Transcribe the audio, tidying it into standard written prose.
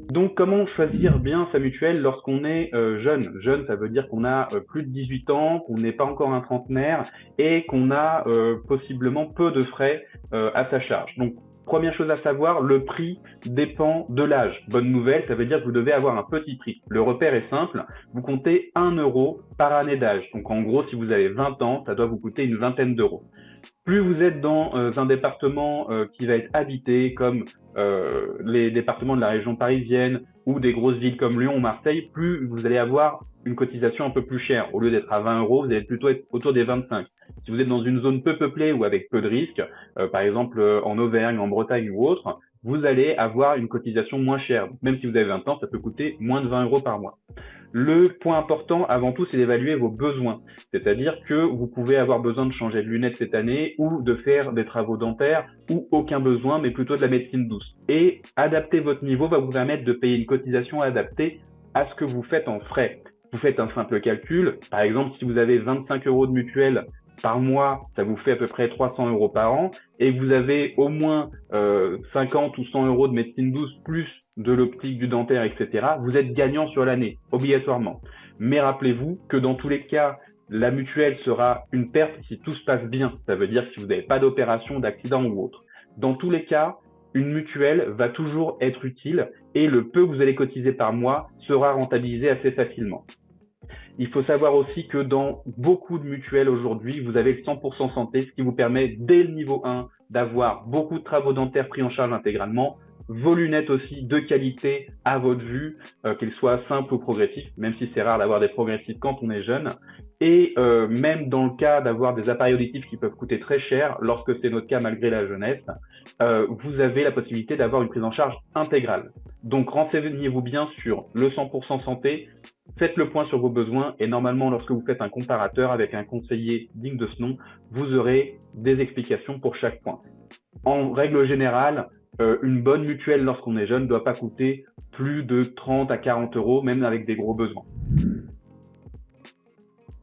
Donc, comment choisir bien sa mutuelle lorsqu'on est jeune? Jeune, ça veut dire qu'on a plus de 18 ans, qu'on n'est pas encore un trentenaire et qu'on a possiblement peu de frais à sa charge. Donc, première chose à savoir, le prix dépend de l'âge. Bonne nouvelle, ça veut dire que vous devez avoir un petit prix. Le repère est simple, vous comptez 1 € par année d'âge. Donc, en gros, si vous avez 20 ans, ça doit vous coûter une vingtaine d'euros. Plus vous êtes dans un département qui va être habité, comme les départements de la région parisienne ou des grosses villes comme Lyon ou Marseille, plus vous allez avoir une cotisation un peu plus chère. Au lieu d'être à 20 €, vous allez plutôt être autour des 25. Si vous êtes dans une zone peu peuplée ou avec peu de risques, par exemple en Auvergne, en Bretagne ou autre, vous allez avoir une cotisation moins chère. Même si vous avez 20 ans, ça peut coûter moins de 20 € par mois. Le point important, avant tout, c'est d'évaluer vos besoins. C'est-à-dire que vous pouvez avoir besoin de changer de lunettes cette année ou de faire des travaux dentaires ou aucun besoin, mais plutôt de la médecine douce. Et adapter votre niveau va vous permettre de payer une cotisation adaptée à ce que vous faites en frais. Vous faites un simple calcul. Par exemple, si vous avez 25 € de mutuelle par mois, ça vous fait à peu près 300 € par an, et vous avez au moins 50 ou 100 € de médecine douce plus de l'optique, du dentaire, etc., vous êtes gagnant sur l'année, obligatoirement. Mais rappelez-vous que dans tous les cas, la mutuelle sera une perte si tout se passe bien. Ça veut dire si vous n'avez pas d'opération, d'accident ou autre. Dans tous les cas, une mutuelle va toujours être utile et le peu que vous allez cotiser par mois sera rentabilisé assez facilement. Il faut savoir aussi que dans beaucoup de mutuelles aujourd'hui, vous avez le 100% santé, ce qui vous permet dès le niveau 1 d'avoir beaucoup de travaux dentaires pris en charge intégralement, vos lunettes aussi de qualité à votre vue, qu'elles soient simples ou progressives, même si c'est rare d'avoir des progressives quand on est jeune. Et même dans le cas d'avoir des appareils auditifs qui peuvent coûter très cher, lorsque c'est notre cas malgré la jeunesse, vous avez la possibilité d'avoir une prise en charge intégrale. Donc renseignez-vous bien sur le 100% santé, faites le point sur vos besoins et normalement, lorsque vous faites un comparateur avec un conseiller digne de ce nom, vous aurez des explications pour chaque point. En règle générale, une bonne mutuelle lorsqu'on est jeune ne doit pas coûter plus de 30 à 40 €, même avec des gros besoins.